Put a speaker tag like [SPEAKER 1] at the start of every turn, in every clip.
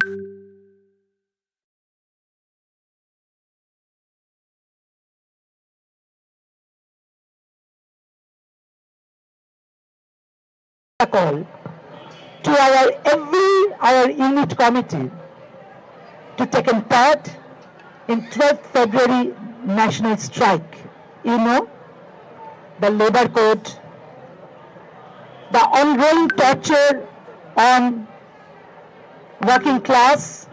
[SPEAKER 1] A call to our unit committee to take part in 12th February national strike. You know, the labor code, the ongoing torture on working class,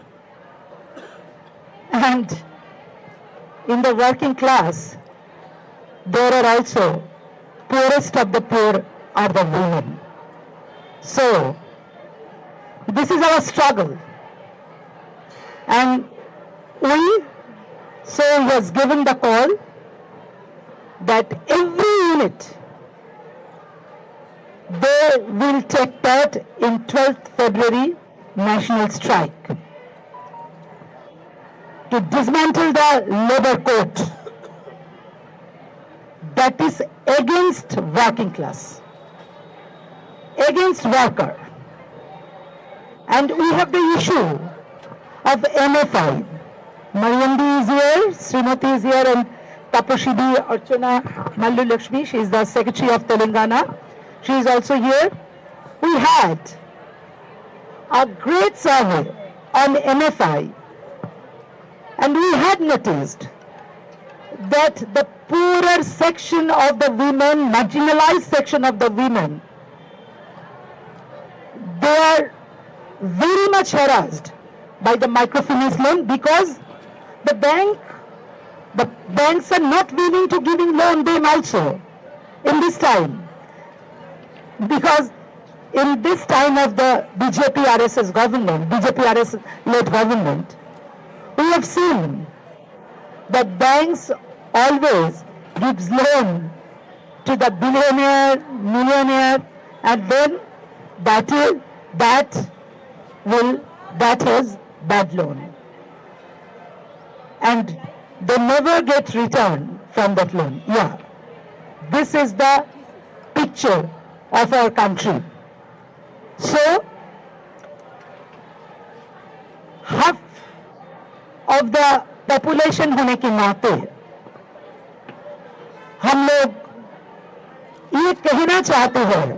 [SPEAKER 1] and in the working class, there are also poorest of the poor are the women. So, this is our struggle. And so he has given the call that every unit, they will take part in 12th February national strike to dismantle the labor code that is against working class, against worker. And we have the issue of MFI. Mariandi is here, Srimati is here, and Tapushidi Archana Mallu Lakshmi, she is the Secretary of Telangana. She is also here. We had a great survey on MFI, and we had noticed that the poorer section of the women, marginalized section of the women, they are very much harassed by the microfinance loan because the banks are not willing to giving loan them also in this time. Because in this time of the BJP RSS government, BJP RSS led government, we have seen that banks always gives loan to the billionaire, millionaire, and then that is bad loan. And they never get return from that loan. Yeah, this is the picture of our country. So, half of the population होने के नाते हम लोग ये कहना चाहते हैं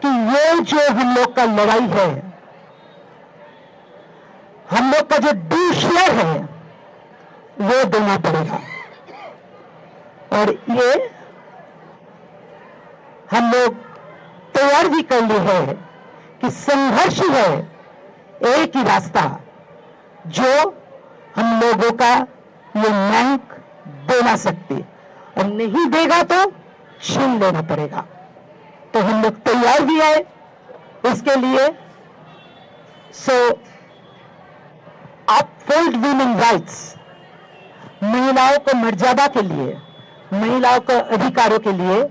[SPEAKER 1] कि ये जो हम लोग का लड़ाई है, हम लोग का जो ड्यू शेयर है वो देना पड़ेगा। और ये हम लोग तैयार भी कर लिए है कि संघर्ष है एक ही रास्ता जो हम लोगों का ये बैंक देना सकते, और नहीं देगा तो छीन लेना पड़ेगा। तो हम लोग तैयार भी है इसके लिए। सो अपहोल्ड वुमेन राइट्स, महिलाओं को मर्यादा के लिए, महिलाओं को अधिकारों के लिए,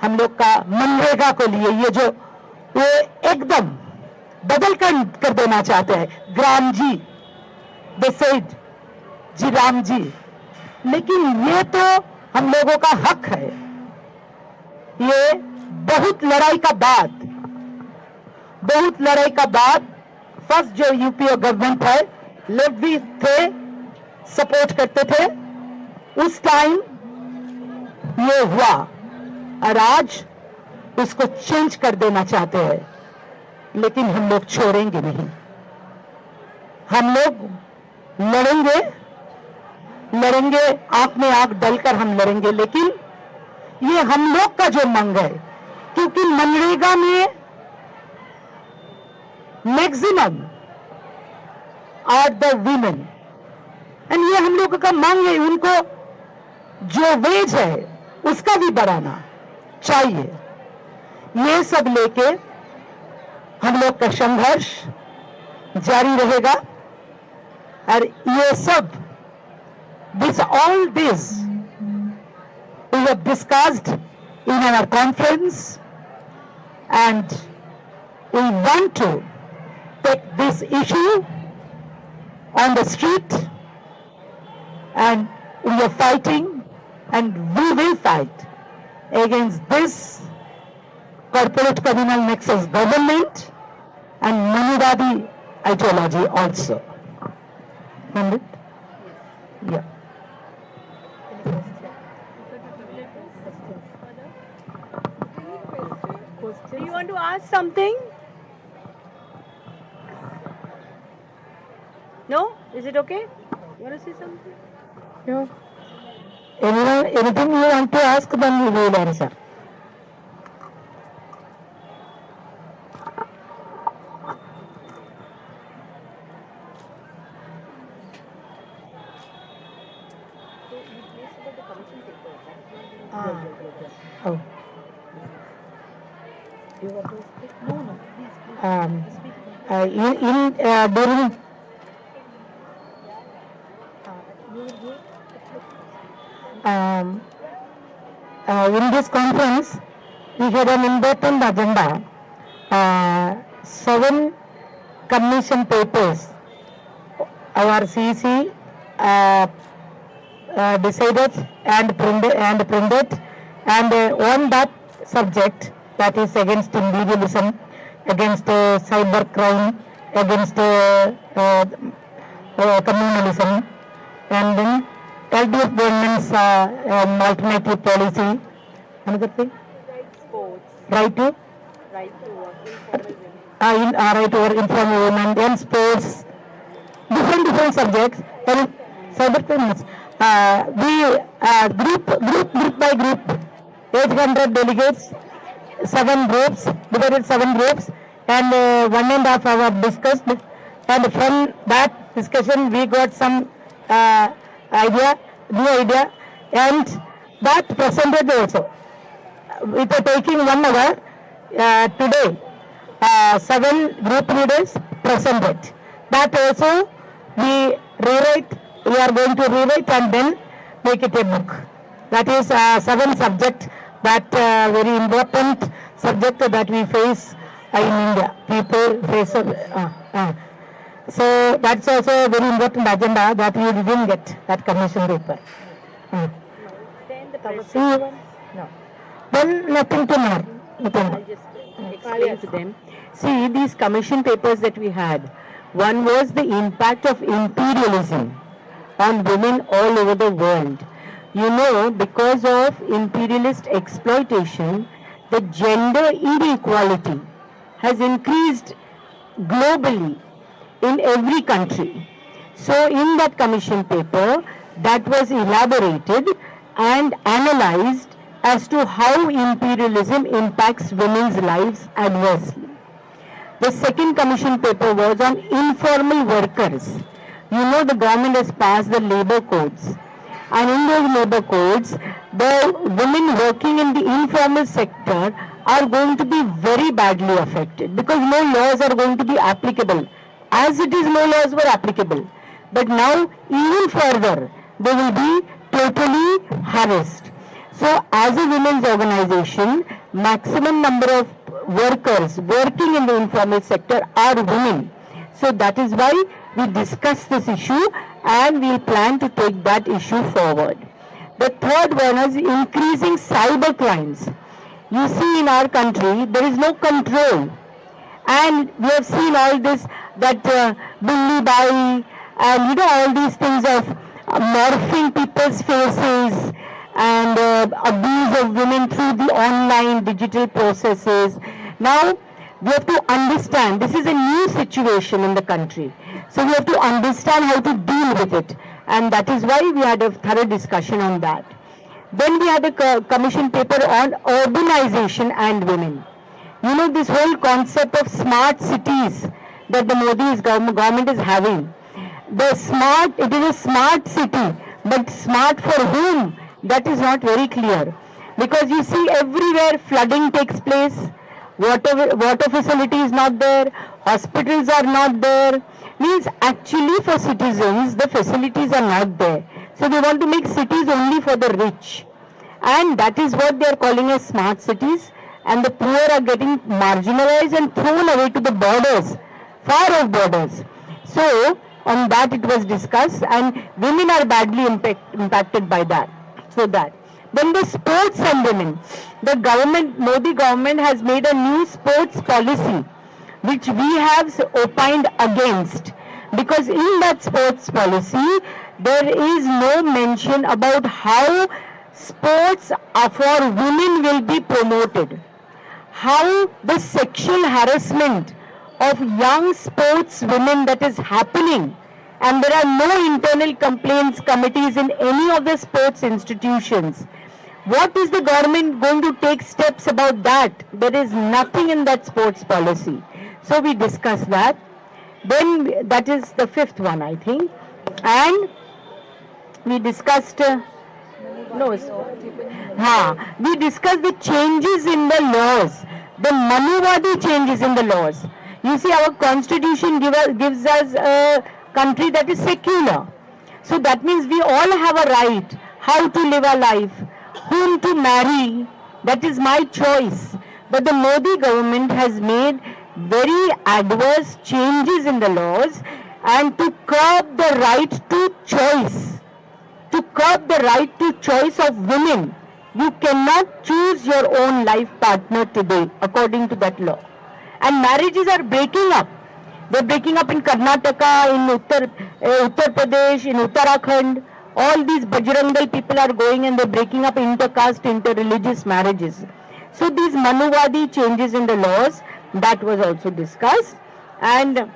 [SPEAKER 1] हम लोग का मनरेगा के लिए ये जो वो एकदम बदल कर देना चाहते हैं। ग्राम जी डिसाइड जी राम जी, लेकिन ये तो हम लोगों का हक है। ये बहुत लड़ाई का बाद फर्स्ट जो यूपीए गवर्नमेंट है, लोग भी थे, सपोर्ट करते थे, उस टाइम ये हुआ, और आज उसको चेंज कर देना चाहते हैं। लेकिन हम लोग छोड़ेंगे नहीं, हम लोग लड़ेंगे, आंख में आंख डालकर हम लड़ेंगे। लेकिन ये हम लोग का जो मांग है, क्योंकि मनरेगा में maximum are the women, and ये हम लोगों का मांग है, उनको जो वेज है उसका भी बढ़ाना चाहिए। ये सब लेके हम लोग का संघर्ष जारी रहेगा। और ये सब all this we have discussed in our conference, and we want to take this issue on the street, and we are fighting, and we will fight against this corporate communal nexus government and Manivadi ideology also. Pandit? Yeah.
[SPEAKER 2] Do you want to ask something? No? Is it okay? You want to say something?
[SPEAKER 1] Yeah. Anything you want to ask, then we will answer. Oh.
[SPEAKER 2] Do you want to speak? No, please.
[SPEAKER 1] During in this conference, we had an important agenda. 7 commission papers our CC decided and printed, and on that subject, that is against imperialism, against cyber crime, against communalism, and then LDF government's alternative policy. Another thing? Right to informal women, and sports, different subjects, and cyber criminals. We group by group, 800 delegates, 7 groups, divided 7 groups, and 1.5 hours discussed, and from that discussion we got some new idea, and that presented also. With taking 1 hour, today 7 group leaders presented. That also we are going to rewrite and then make it a book. That is 7 subject, that very important subject that we face in India. People face. So that's also a very important agenda that we didn't get, that commission paper.
[SPEAKER 2] Then the president.
[SPEAKER 1] No. Then nothing to more.
[SPEAKER 2] I'll just explain to them. See, these commission papers that we had, one was the impact of imperialism on women all over the world. You know, because of imperialist exploitation, the gender inequality has increased globally in every country. So in that commission paper, that was elaborated and analyzed as to how imperialism impacts women's lives adversely. The second commission paper was on informal workers. You know, the government has passed the labor codes, and in those labor codes, the women working in the informal sector are going to be very badly affected, because no laws are going to be applicable. As it is, no laws were applicable. But now, even further, they will be totally harassed. So, as a women's organization, maximum number of workers working in the informal sector are women. So, that is why we discussed this issue, and we plan to take that issue forward. The third one is increasing cyber crimes. You see, in our country, there is no control. And we have seen all this, that bully by, and you know, all these things of morphing people's faces, and abuse of women through the online digital processes. Now, we have to understand, this is a new situation in the country. So we have to understand how to deal with it. And that is why we had a thorough discussion on that. Then we had a commission paper on urbanization and women. You know, this whole concept of smart cities that the Modi's government is having. It is a smart city, but smart for whom? That is not very clear. Because you see, everywhere flooding takes place, water facility is not there, hospitals are not there. Means actually for citizens, the facilities are not there. So they want to make cities only for the rich. And that is what they are calling as smart cities. And the poor are getting marginalized and thrown away to the borders, far off borders. So on that it was discussed, and women are badly impacted by that. So that. Then the sports and women. The government, Modi government has made a new sports policy. which we have opined against, because in that sports policy there is no mention about how sports for women will be promoted, how the sexual harassment of young sports women that is happening, and there are no internal complaints committees in any of the sports institutions. What is the government going to take steps about that? There is nothing in that sports policy. So we discussed that. Then that is the fifth one, I think. And we discussed we discussed the changes in the laws, the Manuvadi changes in the laws. You see, our constitution gives us a country that is secular. So that means we all have a right how to live our life, whom to marry, that is my choice. But the Modi government has made very adverse changes in the laws, and to curb the right to choice, of women. You cannot choose your own life partner today according to that law. And marriages are breaking up. They're breaking up in Karnataka, in Uttar Pradesh, in Uttarakhand. All these Bajrangal people are going and they're breaking up inter-caste, inter-religious marriages. So these Manuvadi changes in the laws, that was also discussed. And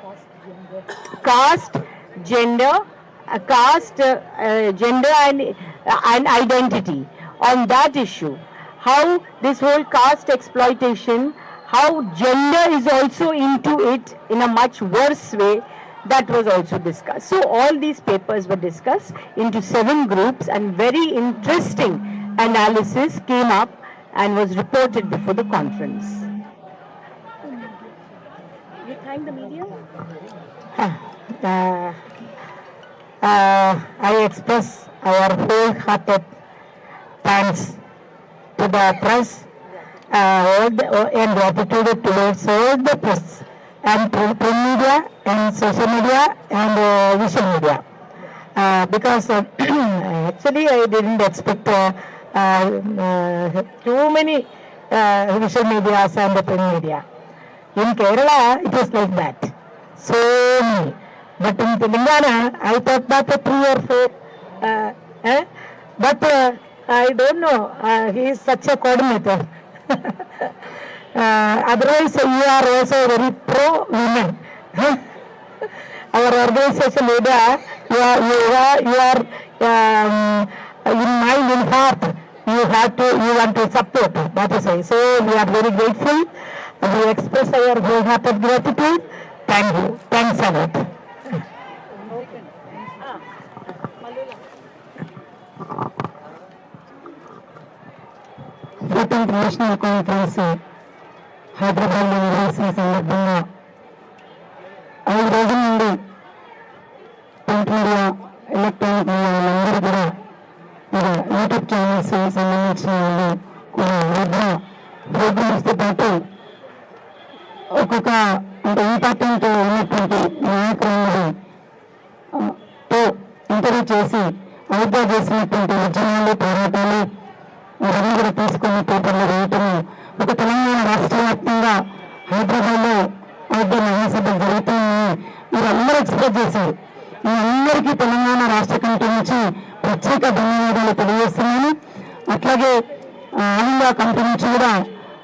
[SPEAKER 2] caste, gender and identity. On that issue, how this whole caste exploitation, how gender is also into it in a much worse way, that was also discussed. So all these papers were discussed into 7 groups, and very interesting analysis came up and was reported before the conference. You thank the media?
[SPEAKER 1] I express our wholehearted thanks to the press and gratitude towards all the press and print media and social media and visual media. Because actually I didn't expect too many visual media and the print media. In Kerala, it was like that. So many. But in Telangana, I thought that 3 or 4. But I don't know. He is such a coordinator. Otherwise, you are also very pro-women. Our organization leader, you are in mind, in heart. You want to support. That is why. So we are very grateful. We express our wholehearted gratitude. Thank you. Thanks a lot. National conference హైదరాబాద్లో నిర్వహించిన సందర్భంగా 5 రోజుల నుండి print media, electronic media వాళ్ళందరూ కూడా YouTube channels సంబంధించిన వాళ్ళు ప్రోగ్రామ్స్తో పాటు ఒక్కొక్క అంటే ఇంపార్టెంట్ ఉన్నటువంటి నాయకులందరూ ఇంటర్వ్యూ చేసి ఐద్వా చేసినటువంటి ఉద్యమాలు, పోరాటాలు ఇవన్నీ కూడా తీసుకుని పేపర్లో వేయటం, ఒక తెలంగాణ రాష్ట్ర వ్యాప్తంగా హైదరాబాద్లో ఐద్వా మహాసభలు జరుగుతాయని మీరందరూ ఎక్స్ప్రెస్ చేశారు. మీ అందరికీ తెలంగాణ రాష్ట్ర కమిటీ నుంచి ప్రత్యేక ధన్యవాదాలు తెలియజేస్తున్నాను. అట్లాగే ఆంధ్ర కమిటీ నుంచి కూడా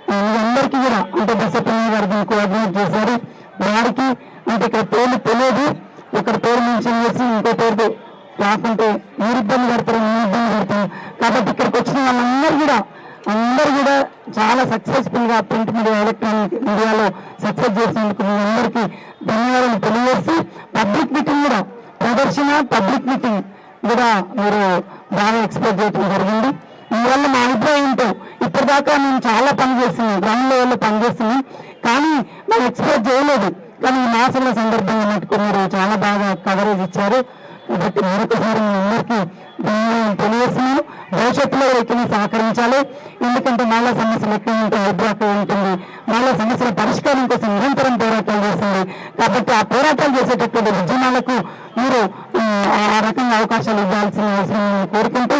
[SPEAKER 1] మీ అందరికీ కూడా అంటే బసపల్లి గారికి కోఆర్డినేట్ చేశారు. వారికి అంటే ఇక్కడ పేర్లు తెలియదు, ఒకరి పేరు మెన్షన్ చేసి ఇంకో పేరు రాకుంటే మీరు ఇబ్బంది పడతారు, మీరు ఇబ్బంది పడతారు. కాబట్టి ఇక్కడికి వచ్చిన వాళ్ళందరూ కూడా చాలా సక్సెస్ఫుల్గా ప్రింట్ మీడియా, ఎలక్ట్రానిక్ మీడియాలో సక్సెస్ చేసినందుకు మీ అందరికీ ధన్యవాదాలు తెలియజేస్తూ, పబ్లిక్ మీటింగ్ కూడా ప్రదర్శన పబ్లిక్ మీటింగ్ కూడా మీరు బాగా ఎక్స్ప్లెయిన్ చేయడం జరిగింది. అందువల్ల మా అభిప్రాయంతో ఇప్పటిదాకా మేము చాలా పని చేస్తున్నాం, గ్రౌండ్ లెవెల్లో పనిచేస్తున్నాం, కానీ మేము ఎక్స్ప్లెయిన్ చేయలేదు. కానీ ఈ మాసంలో సందర్భంగా మటుకు మీరు చాలా బాగా కవరేజ్ ఇచ్చారు. కాబట్టి మరొకసారి మీ అందరికీ తెలియజేస్తున్నాను. భవిష్యత్తులో ఎక్కడ సహకరించాలి, ఎందుకంటే మాల సమస్యలు ఎక్కడ ఉంటే హైదరాబాద్ ఉంటుంది, మాల సమస్యల పరిష్కారం కోసం నిరంతరం పోరాటాలు చేస్తుంది. కాబట్టి ఆ పోరాటాలు చేసేటటువంటి ఉద్యమాలకు మీరు ఆ రకంగా అవకాశాలు ఇవ్వాల్సిన అవసరం కోరుకుంటూ